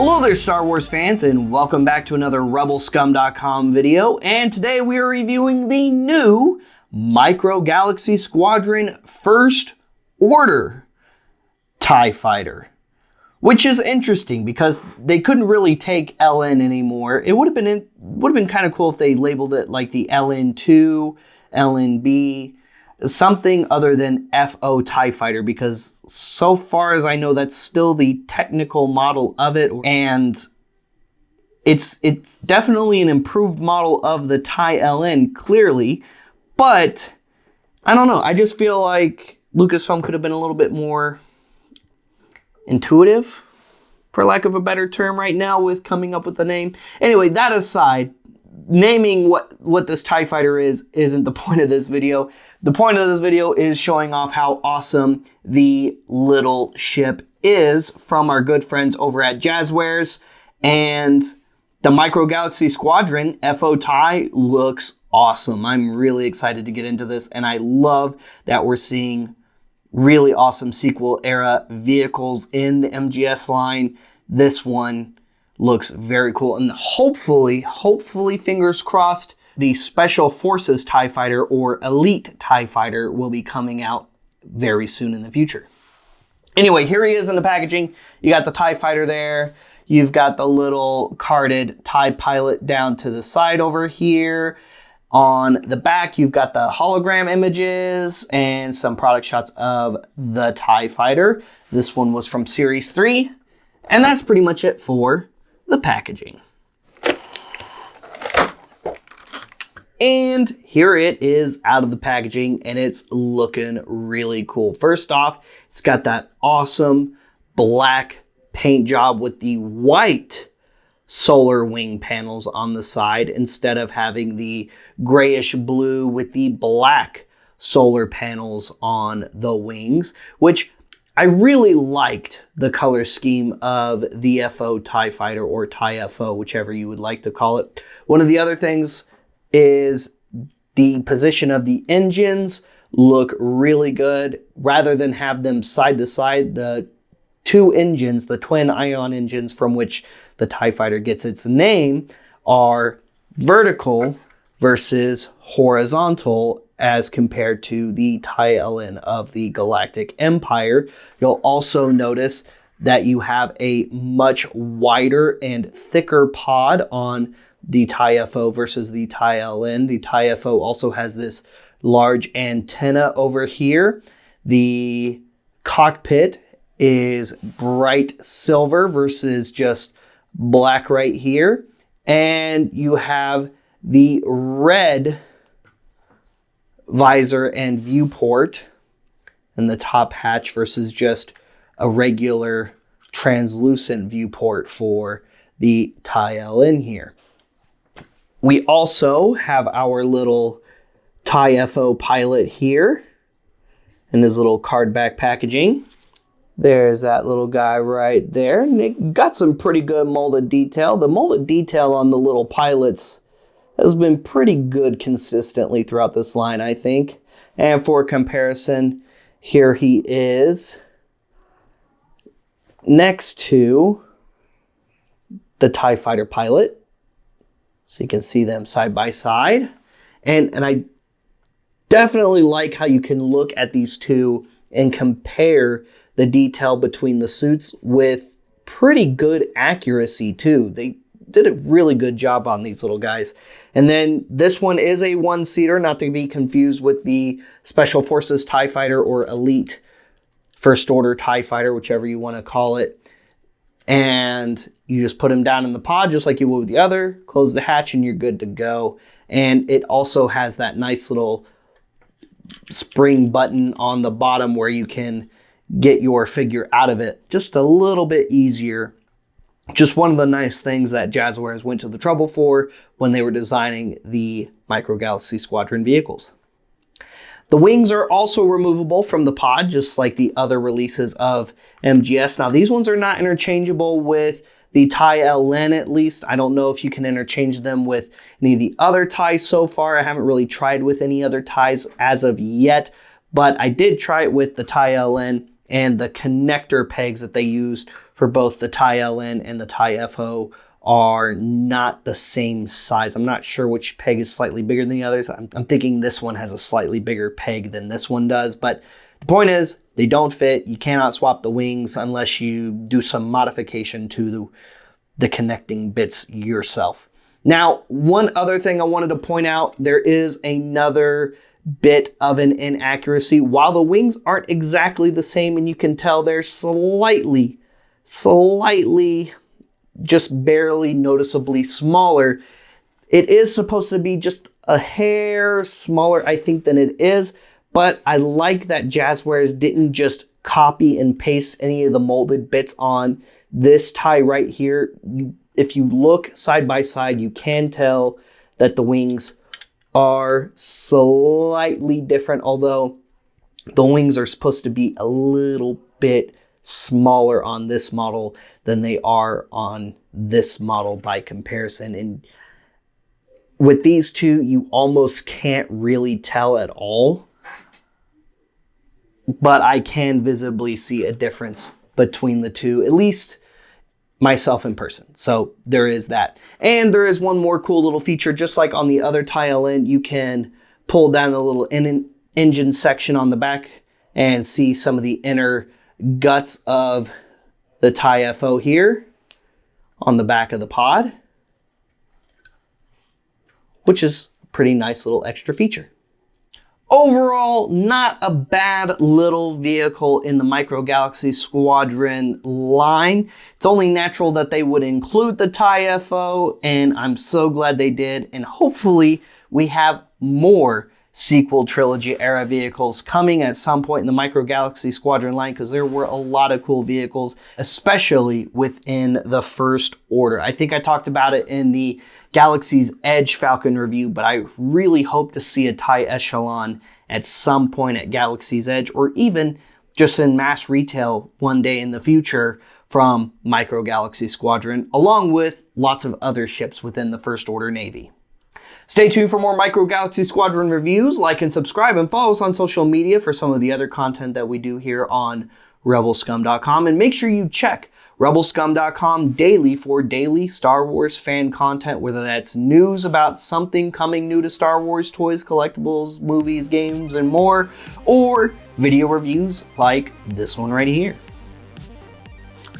Hello there, Star Wars fans, and welcome back to another RebelScum.com video. And today we are reviewing the new Micro Galaxy Squadron First Order TIE Fighter, which is interesting because they couldn't really take LN anymore. It would have been kind of cool if they labeled it like the LN2, LNB, something other than FO TIE Fighter, because so far as I know, that's still the technical model of it, and it's definitely an improved model of the TIE LN, clearly, but I don't know. I just feel like Lucasfilm could have been a little bit more intuitive, for lack of a better term, right now with coming up with the name. Anyway, that aside, naming what this TIE Fighter isn't the point of this video. The point of this video is showing off how awesome the little ship is from our good friends over at Jazwares. And the Micro Galaxy Squadron FO TIE looks awesome. I'm really excited to get into this, and I love that we're seeing really awesome sequel era vehicles in the MGS line. This one looks very cool, and hopefully, fingers crossed, the Special Forces TIE Fighter or Elite TIE Fighter will be coming out very soon in the future. Anyway, here he is in the packaging. You got the TIE Fighter there. You've got the little carded TIE Pilot down to the side over here. On the back, you've got the hologram images and some product shots of the TIE Fighter. This one was from Series 3, and that's pretty much it for the packaging. And here it is out of the packaging, and it's looking really cool. First off, it's got that awesome black paint job with the white solar wing panels on the side instead of having the grayish blue with the black solar panels on the wings, which I really liked the color scheme of the FO TIE Fighter, or TIE FO, whichever you would like to call it. One of the other things is the position of the engines look really good. Rather than have them side to side, the two engines, the twin ion engines from which the TIE Fighter gets its name, are vertical versus horizontal as compared to the TIE LN of the Galactic Empire. You'll also notice that you have a much wider and thicker pod on the TIE FO versus the TIE LN. The TIE FO also has this large antenna over here. The cockpit is bright silver versus just black right here. And you have the red visor and viewport in the top hatch versus just a regular translucent viewport for the TIE LN here. We also have our little TIE FO pilot here in his little card back packaging. There's that little guy right there. And it got some pretty good molded detail. The molded detail on the little pilots has been pretty good consistently throughout this line, I think. And for comparison, here he is next to the TIE Fighter pilot. So you can see them side by side. And I definitely like how you can look at these two and compare the detail between the suits with pretty good accuracy too. They did a really good job on these little guys. And then this one is a one-seater, not to be confused with the Special Forces TIE Fighter or Elite First Order TIE Fighter, whichever you want to call it. And you just put him down in the pod just like you would with the other, close the hatch, and you're good to go. And it also has that nice little spring button on the bottom where you can get your figure out of it just a little bit easier. Just one of the nice things that Jazwares went to the trouble for when they were designing the Micro Galaxy Squadron vehicles. The wings are also removable from the pod, just like the other releases of MGS. Now, these ones are not interchangeable with the TIE LN, at least. I don't know if you can interchange them with any of the other TIEs so far. I haven't really tried with any other TIEs as of yet, but I did try it with the TIE LN and the connector pegs that they used for both the TIE LN and the TIE FO are not the same size. I'm not sure which peg is slightly bigger than the others. I'm thinking this one has a slightly bigger peg than this one does, but the point is they don't fit. You cannot swap the wings unless you do some modification to the connecting bits yourself. Now, one other thing I wanted to point out, there is another bit of an inaccuracy. While the wings aren't exactly the same, and you can tell they're slightly, just barely noticeably smaller, it is supposed to be just a hair smaller, I think, than it is. But I like that Jazwares didn't just copy and paste any of the molded bits on this tie right here. If you look side by side, you can tell that the wings are slightly different, although the wings are supposed to be a little bit smaller on this model than they are on this model by comparison. And with these two, you almost can't really tell at all, but I can visibly see a difference between the two, at least myself in person. So there is that. And there is one more cool little feature. Just like on the other TIE LN, you can pull down the little engine section on the back and see some of the inner guts of the TIE FO here on the back of the pod, which is a pretty nice little extra feature. Overall, not a bad little vehicle in the Micro Galaxy Squadron line. It's only natural that they would include the TIE FO, and I'm so glad they did. And hopefully we have more sequel trilogy era vehicles coming at some point in the Micro Galaxy Squadron line, because there were a lot of cool vehicles, especially within the First Order. I think I talked about it in the Galaxy's Edge Falcon review, but I really hope to see a TIE Echelon at some point at Galaxy's Edge, or even just in mass retail one day in the future from Micro Galaxy Squadron, along with lots of other ships within the First Order Navy. Stay tuned for more Micro Galaxy Squadron reviews. Like and subscribe, and follow us on social media for some of the other content that we do here on rebelscum.com. And make sure you check rebelscum.com daily for daily Star Wars fan content, whether that's news about something coming new to Star Wars, toys, collectibles, movies, games, and more, or video reviews like this one right here.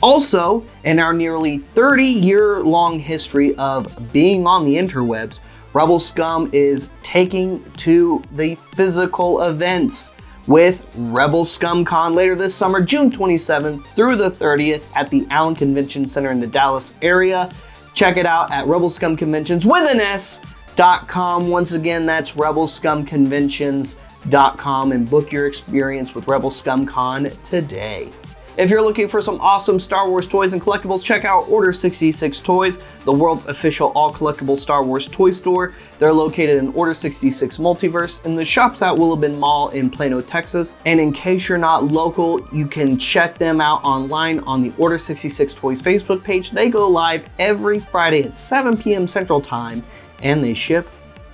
Also, in our nearly 30-year-long history of being on the interwebs, Rebel Scum is taking to the physical events with Rebel Scum Con later this summer, June 27th through the 30th at the Allen Convention Center in the Dallas area. Check it out at rebelscumconventions.com. Once again, that's rebelscumconventions.com, and book your experience with Rebel Scum Con today. If you're looking for some awesome Star Wars toys and collectibles, check out Order 66 Toys, the world's official all-collectible Star Wars toy store. They're located in Order 66 Multiverse in the Shops at Willowbend Mall in Plano, Texas. And in case you're not local, you can check them out online on the Order 66 Toys Facebook page. They go live every Friday at 7 p.m. Central Time, and they ship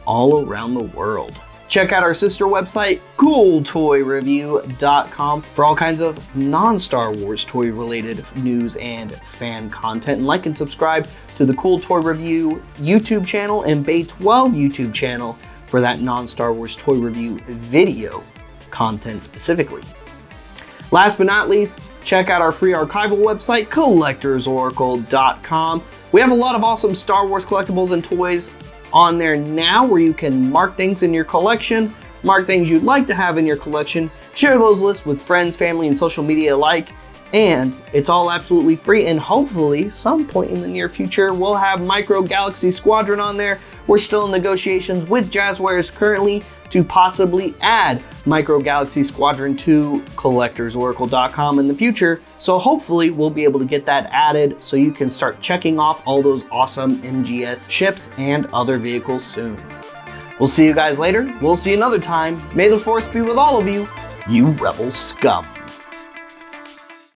all around the world. Check out our sister website, cooltoyreview.com, for all kinds of non-Star Wars toy related news and fan content. And like and subscribe to the Cool Toy Review YouTube channel and Bay 12 YouTube channel for that non-Star Wars toy review video content specifically. Last but not least, check out our free archival website, collectorsoracle.com. We have a lot of awesome Star Wars collectibles and toys on there now, where you can mark things in your collection, mark things you'd like to have in your collection, share those lists with friends, family, and social media alike, and it's all absolutely free. And hopefully some point in the near future we'll have Micro Galaxy Squadron on there. We're still in negotiations with Jazwares currently to possibly add Micro Galaxy Squadron to collectorsoracle.com in the future. So hopefully we'll be able to get that added so you can start checking off all those awesome MGS ships and other vehicles soon. We'll see you guys later. We'll see you another time. May the Force be with all of you, you Rebel Scum.